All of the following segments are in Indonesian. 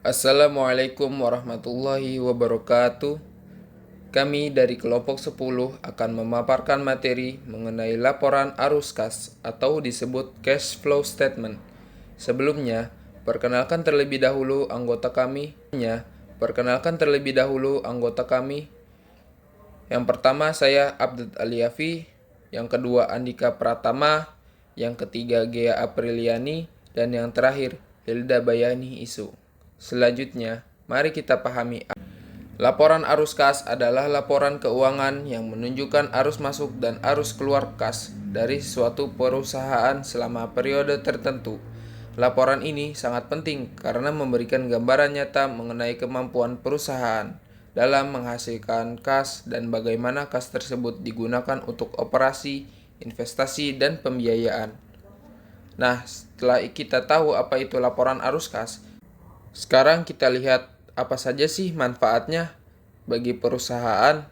Assalamualaikum warahmatullahi wabarakatuh. Kami dari kelompok 10 akan memaparkan materi mengenai laporan arus kas atau disebut cash flow statement. Sebelumnya, perkenalkan terlebih dahulu anggota kami. Yang pertama saya Abdul Aliafi, yang kedua Andika Pratama, yang ketiga Gea Apriliani, dan yang terakhir Hilda Bayani Isu. Selanjutnya, mari kita pahami. Laporan arus kas adalah laporan keuangan yang menunjukkan arus masuk dan arus keluar kas dari suatu perusahaan selama periode tertentu. Laporan ini sangat penting karena memberikan gambaran nyata mengenai kemampuan perusahaan dalam menghasilkan kas dan bagaimana kas tersebut digunakan untuk operasi, investasi, dan pembiayaan. Nah, setelah kita tahu apa itu laporan arus kas, sekarang kita lihat apa saja sih manfaatnya bagi perusahaan.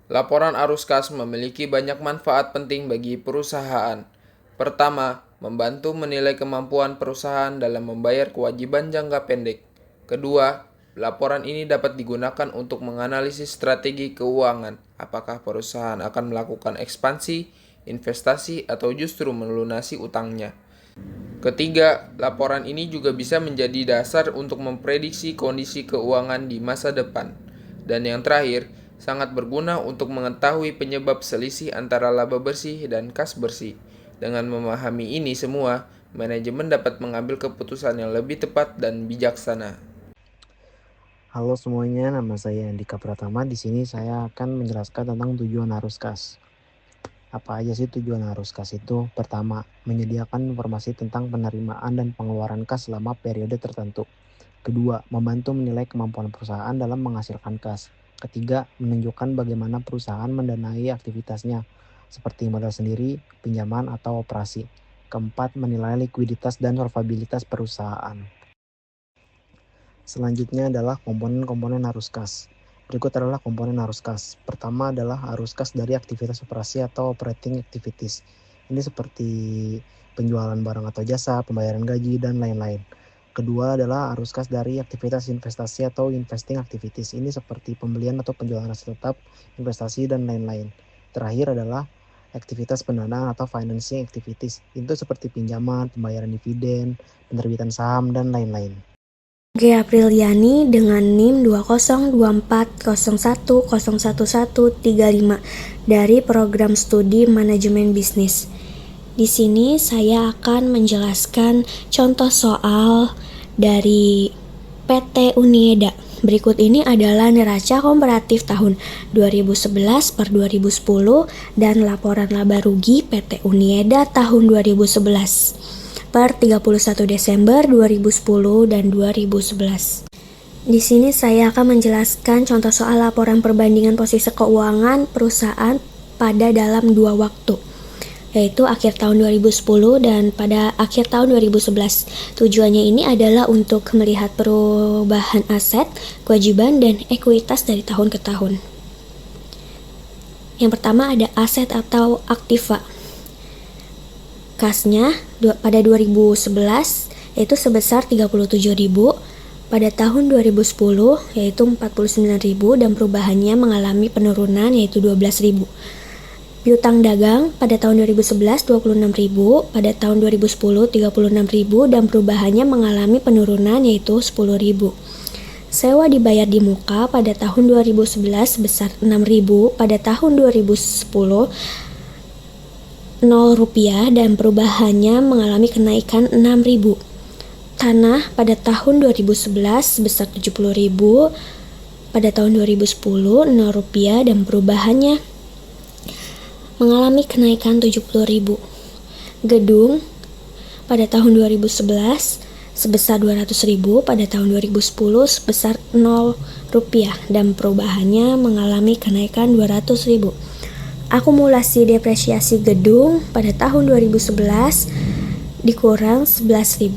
Laporan arus kas memiliki banyak manfaat penting bagi perusahaan. Pertama, membantu menilai kemampuan perusahaan dalam membayar kewajiban jangka pendek. Kedua, laporan ini dapat digunakan untuk menganalisis strategi keuangan. Apakah perusahaan akan melakukan ekspansi, investasi, atau justru melunasi utangnya. Ketiga, laporan ini juga bisa menjadi dasar untuk memprediksi kondisi keuangan di masa depan. Dan yang terakhir, sangat berguna untuk mengetahui penyebab selisih antara laba bersih dan kas bersih. Dengan memahami ini semua, manajemen dapat mengambil keputusan yang lebih tepat dan bijaksana. Halo semuanya, nama saya Andika Pratama. Di sini saya akan menjelaskan tentang tujuan arus kas. Apa aja sih tujuan arus kas itu? Pertama, menyediakan informasi tentang penerimaan dan pengeluaran kas selama periode tertentu. Kedua, membantu menilai kemampuan perusahaan dalam menghasilkan kas. Ketiga, menunjukkan bagaimana perusahaan mendanai aktivitasnya, seperti modal sendiri, pinjaman, atau operasi. Keempat, menilai likuiditas dan solvabilitas perusahaan. Selanjutnya adalah komponen-komponen arus kas. Berikut adalah komponen arus kas. Pertama adalah arus kas dari aktivitas operasi atau operating activities. Ini seperti penjualan barang atau jasa, pembayaran gaji, dan lain-lain. Kedua adalah arus kas dari aktivitas investasi atau investing activities. Ini seperti pembelian atau penjualan aset tetap, investasi, dan lain-lain. Terakhir adalah aktivitas pendanaan atau financing activities. Itu seperti pinjaman, pembayaran dividen, penerbitan saham, dan lain-lain. Gea Apriliani dengan NIM 2024010101135 dari program studi manajemen bisnis. Di sini saya akan menjelaskan contoh soal dari PT Unieda. Berikut ini adalah neraca komparatif tahun 2011 per 2010 dan laporan laba rugi PT Unieda tahun 2011. Per 31 Desember 2010 dan 2011. Di sini saya akan menjelaskan contoh soal laporan perbandingan posisi keuangan perusahaan pada dalam 2 waktu, yaitu akhir tahun 2010 dan pada akhir tahun 2011. Tujuannya ini adalah untuk melihat perubahan aset, kewajiban, dan ekuitas dari tahun ke tahun. Yang pertama ada aset atau aktiva. Kasnya pada 2011 yaitu sebesar 37.000, pada tahun 2010 yaitu 49.000 dan perubahannya mengalami penurunan yaitu 12.000. Piutang dagang pada tahun 2011 26.000, pada tahun 2010 36.000 dan perubahannya mengalami penurunan yaitu 10.000. Sewa dibayar di muka pada tahun 2011 sebesar 6.000, pada tahun 2010 Rp0 dan perubahannya mengalami kenaikan 6.000. Tanah pada tahun 2011 sebesar 70.000, pada tahun 2010 Rp0 dan perubahannya mengalami kenaikan 70.000. Gedung pada tahun 2011 sebesar 200.000, pada tahun 2010 sebesar Rp0 dan perubahannya mengalami kenaikan 200.000. Akumulasi depresiasi gedung pada tahun 2011 dikurang 11.000,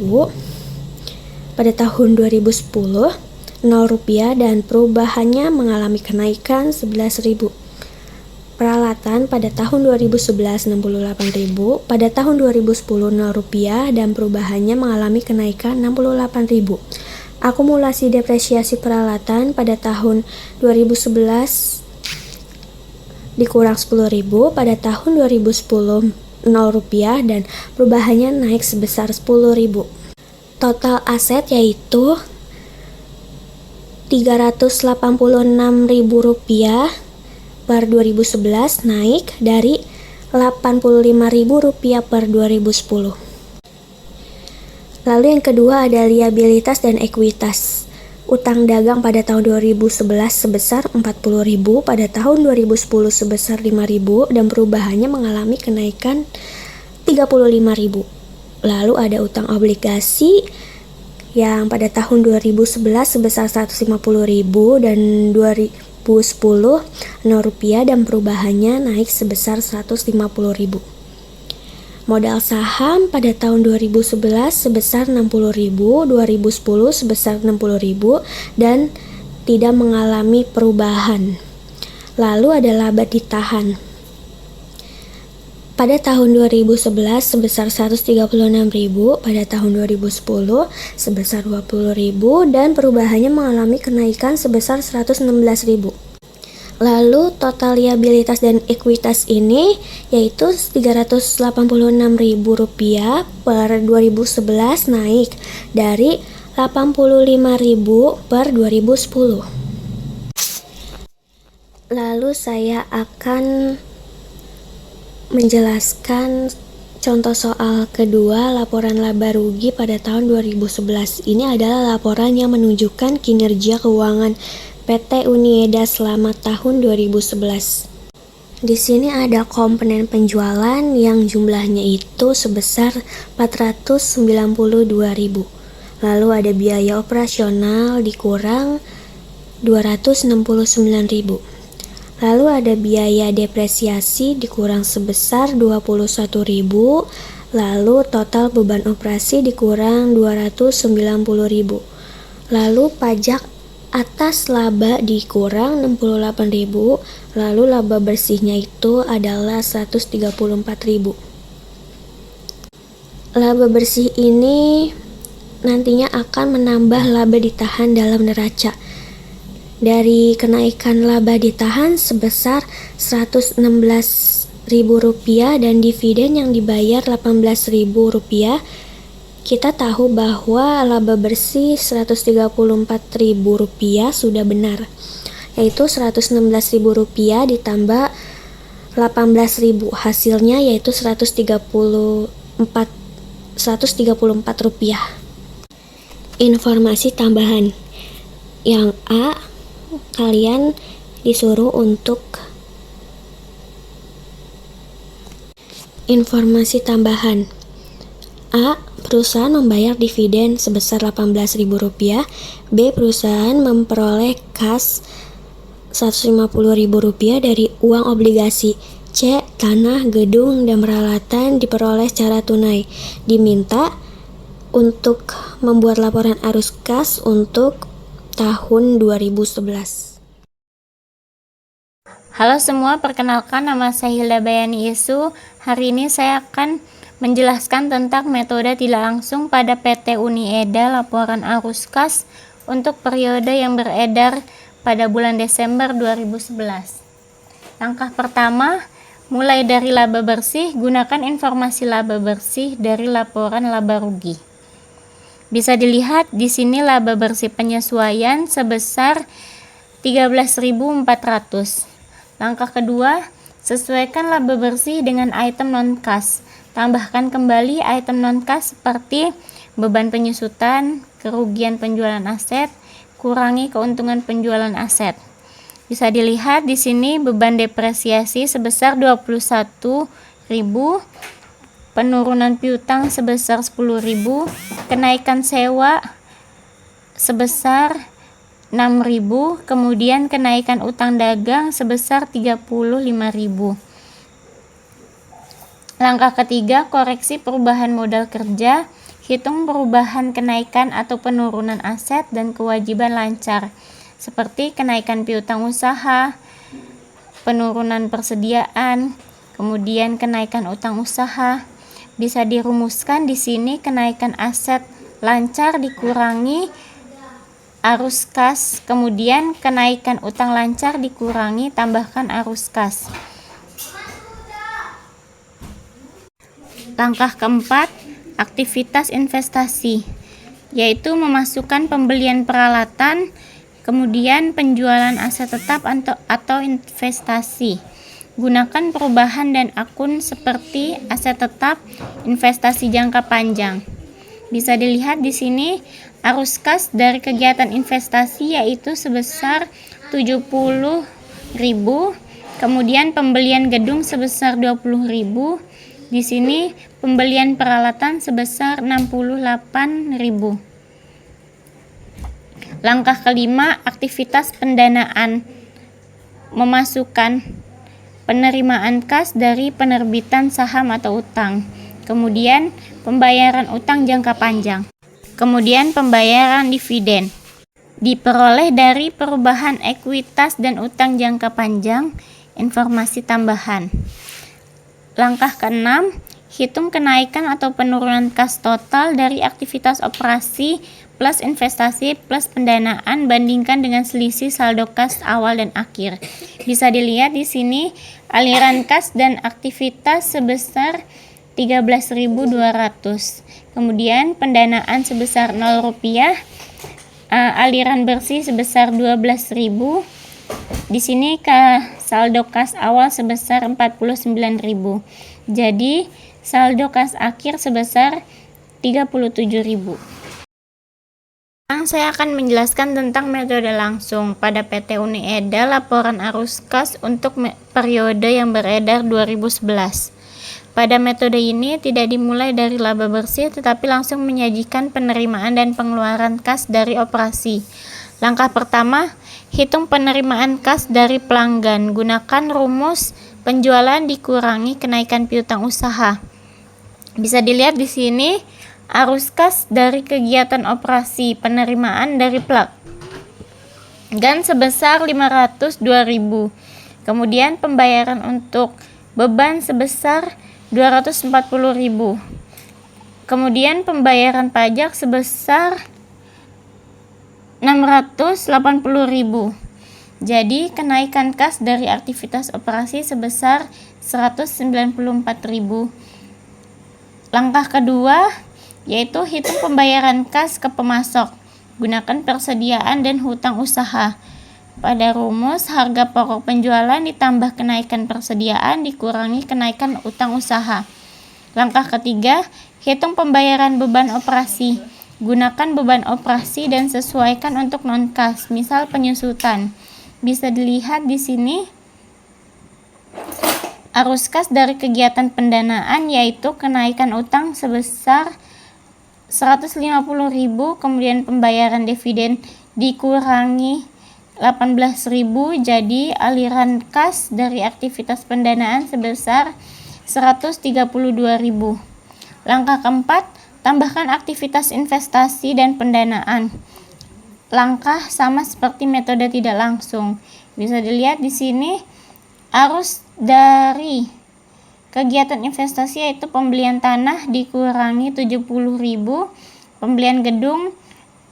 pada tahun 2010 Rp0 dan perubahannya mengalami kenaikan 11.000. Peralatan pada tahun 2011 68.000, pada tahun 2010 Rp0 dan perubahannya mengalami kenaikan 68.000. Akumulasi depresiasi peralatan pada tahun 2011 dikurang 10.000, pada tahun 2010 Rp0 dan perubahannya naik sebesar 10.000. Total aset yaitu Rp386.000 per 2011, naik dari Rp85.000 per 2010. Lalu yang kedua ada liabilitas dan ekuitas. Utang dagang pada tahun 2011 sebesar Rp40.000, pada tahun 2010 sebesar Rp5.000 dan perubahannya mengalami kenaikan Rp35.000. Lalu ada utang obligasi yang pada tahun 2011 sebesar Rp150.000 dan 2010 Rp0 dan perubahannya naik sebesar Rp150.000. Modal saham pada tahun 2011 sebesar Rp60.000, 2010 sebesar Rp60.000 dan tidak mengalami perubahan. Lalu ada laba ditahan. Pada tahun 2011 sebesar Rp136.000, pada tahun 2010 sebesar Rp20.000 dan perubahannya mengalami kenaikan sebesar Rp116.000. Lalu total liabilitas dan ekuitas ini yaitu Rp386.000 per 2011, naik dari Rp85.000 per 2010. Lalu saya akan menjelaskan contoh soal kedua, laporan laba rugi pada tahun 2011. Ini adalah laporan yang menunjukkan kinerja keuangan PT Unieda selama tahun 2011. Di sini ada komponen penjualan yang jumlahnya itu sebesar 492.000. Lalu ada biaya operasional dikurang 269.000. Lalu ada biaya depresiasi dikurang sebesar 21.000. Lalu total beban operasi dikurang 290.000. Lalu pajak atas laba dikurang 68.000, lalu laba bersihnya itu adalah 134.000. Laba bersih ini nantinya akan menambah laba ditahan dalam neraca. Dari kenaikan laba ditahan sebesar Rp116.000 dan dividen yang dibayar Rp18.000, kita tahu bahwa laba bersih Rp134.000 sudah benar, yaitu Rp116.000 ditambah Rp18.000, hasilnya yaitu Rp134. Informasi tambahan. Yang A, kalian disuruh untuk informasi tambahan. A. Perusahaan membayar dividen sebesar Rp18.000. B. Perusahaan memperoleh kas Rp150.000 dari uang obligasi. C. Tanah, gedung, dan peralatan diperoleh secara tunai. Diminta untuk membuat laporan arus kas untuk tahun 2011. Halo semua, perkenalkan nama saya Hilda Bayani Isu. Hari ini saya akan menjelaskan tentang metode tidak langsung pada PT Unieda laporan arus kas untuk periode yang beredar pada bulan Desember 2011. Langkah pertama, mulai dari laba bersih, gunakan informasi laba bersih dari laporan laba rugi. Bisa dilihat di sini laba bersih penyesuaian sebesar 13.400. Langkah kedua, sesuaikan laba bersih dengan item non-kas. Tambahkan kembali item non-kas seperti beban penyusutan, kerugian penjualan aset, kurangi keuntungan penjualan aset. Bisa dilihat di sini beban depresiasi sebesar 21.000, penurunan piutang sebesar 10.000, kenaikan sewa sebesar 6.000, kemudian kenaikan utang dagang sebesar 35.000. Langkah ketiga, koreksi perubahan modal kerja. Hitung perubahan kenaikan atau penurunan aset dan kewajiban lancar, seperti kenaikan piutang usaha, penurunan persediaan, kemudian kenaikan utang usaha. Bisa dirumuskan di sini kenaikan aset lancar dikurangi arus kas, kemudian kenaikan utang lancar dikurangi tambahkan arus kas. Langkah keempat, aktivitas investasi, yaitu memasukkan pembelian peralatan, kemudian penjualan aset tetap atau investasi. Gunakan perubahan dan akun seperti aset tetap, investasi jangka panjang. Bisa dilihat di sini arus kas dari kegiatan investasi yaitu sebesar 70.000, kemudian pembelian gedung sebesar 20.000. Di sini pembelian peralatan sebesar 68.000. Langkah kelima, aktivitas pendanaan. Memasukkan penerimaan kas dari penerbitan saham atau utang. Kemudian pembayaran utang jangka panjang. Kemudian pembayaran dividen. Diperoleh dari perubahan ekuitas dan utang jangka panjang. Informasi tambahan. Langkah keenam, hitung kenaikan atau penurunan kas total dari aktivitas operasi plus investasi plus pendanaan bandingkan dengan selisih saldo kas awal dan akhir. Bisa dilihat di sini aliran kas dan aktivitas sebesar 13.200. Kemudian pendanaan sebesar 0 rupiah, aliran bersih sebesar 12.000. Di sini saldo kas awal sebesar 49.000. Jadi saldo kas akhir sebesar 37.000. Sekarang saya akan menjelaskan tentang metode langsung. Pada PT Uni Eda, laporan arus kas untuk periode yang beredar 2011. Pada metode ini tidak dimulai dari laba bersih tetapi langsung menyajikan penerimaan dan pengeluaran kas dari operasi. Langkah pertama, hitung penerimaan kas dari pelanggan. Gunakan rumus penjualan dikurangi kenaikan piutang usaha. Bisa dilihat di sini arus kas dari kegiatan operasi penerimaan dari pelanggan sebesar 502.000. Kemudian pembayaran untuk beban sebesar 240.000. Kemudian pembayaran pajak sebesar 680.000. Jadi kenaikan kas dari aktivitas operasi sebesar 194.000. Langkah kedua yaitu hitung pembayaran kas ke pemasok. Gunakan persediaan dan hutang usaha. Pada rumus harga pokok penjualan ditambah kenaikan persediaan dikurangi kenaikan utang usaha. Langkah ketiga, hitung pembayaran beban operasi. Gunakan beban operasi dan sesuaikan untuk non-kas, misal penyusutan. Bisa dilihat di sini arus kas dari kegiatan pendanaan yaitu kenaikan utang sebesar 150.000, kemudian pembayaran dividen dikurangi 18.000, jadi aliran kas dari aktivitas pendanaan sebesar 132.000. Langkah keempat, tambahkan aktivitas investasi dan pendanaan. Langkah sama seperti metode tidak langsung. Bisa dilihat di sini arus dari kegiatan investasi yaitu pembelian tanah dikurangi 70.000, pembelian gedung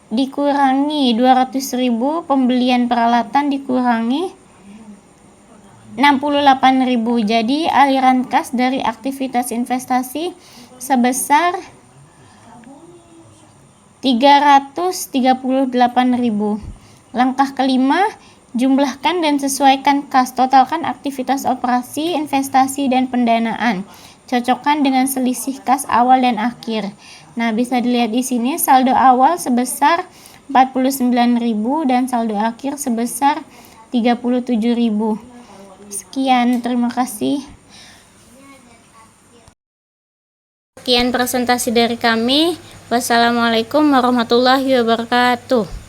dikurangi 200.000, pembelian peralatan dikurangi 68.000. Jadi aliran kas dari aktivitas investasi sebesar 338.000. Langkah kelima, jumlahkan dan sesuaikan kas, totalkan aktivitas operasi, investasi, dan pendanaan. Cocokkan dengan selisih kas awal dan akhir. Nah, bisa dilihat di sini saldo awal sebesar 49.000 dan saldo akhir sebesar 37.000. Sekian, terima kasih. Sekian presentasi dari kami. Wassalamualaikum warahmatullahi wabarakatuh.